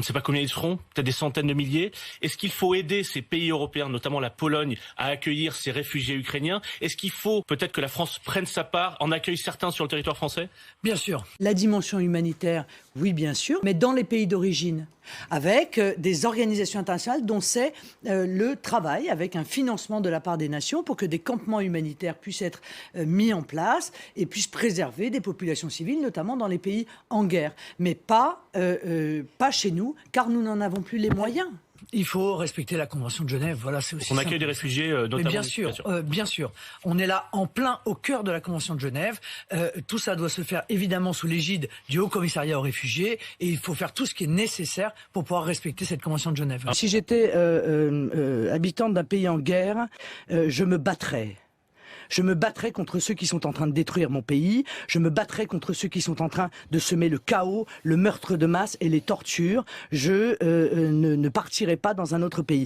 On ne sait pas combien ils seront, peut-être des centaines de milliers. Est-ce qu'il faut aider ces pays européens, notamment la Pologne, à accueillir ces réfugiés ukrainiens? Est-ce qu'il faut peut-être que la France prenne sa part, en accueille certains sur le territoire français? Bien sûr. La dimension humanitaire, oui bien sûr, mais dans les pays d'origine, avec des organisations internationales dont c'est le travail, avec un financement de la part des nations pour que des campements humanitaires puissent être mis en place et puissent préserver des populations civiles, notamment dans les pays en guerre. Mais pas chez nous, car nous n'en avons plus les moyens. Il faut respecter la Convention de Genève. Voilà, c'est aussi On simple. accueille des réfugiés, notamment. Mais bien sûr. On est là en plein au cœur de la Convention de Genève. Tout ça doit se faire évidemment sous l'égide du Haut Commissariat aux réfugiés. Et il faut faire tout ce qui est nécessaire pour pouvoir respecter cette Convention de Genève. Si j'étais habitante d'un pays en guerre, je me battrais. Je me battrai contre ceux qui sont en train de détruire mon pays. Je me battrai contre ceux qui sont en train de semer le chaos, le meurtre de masse et les tortures. Je ne partirai pas dans un autre pays.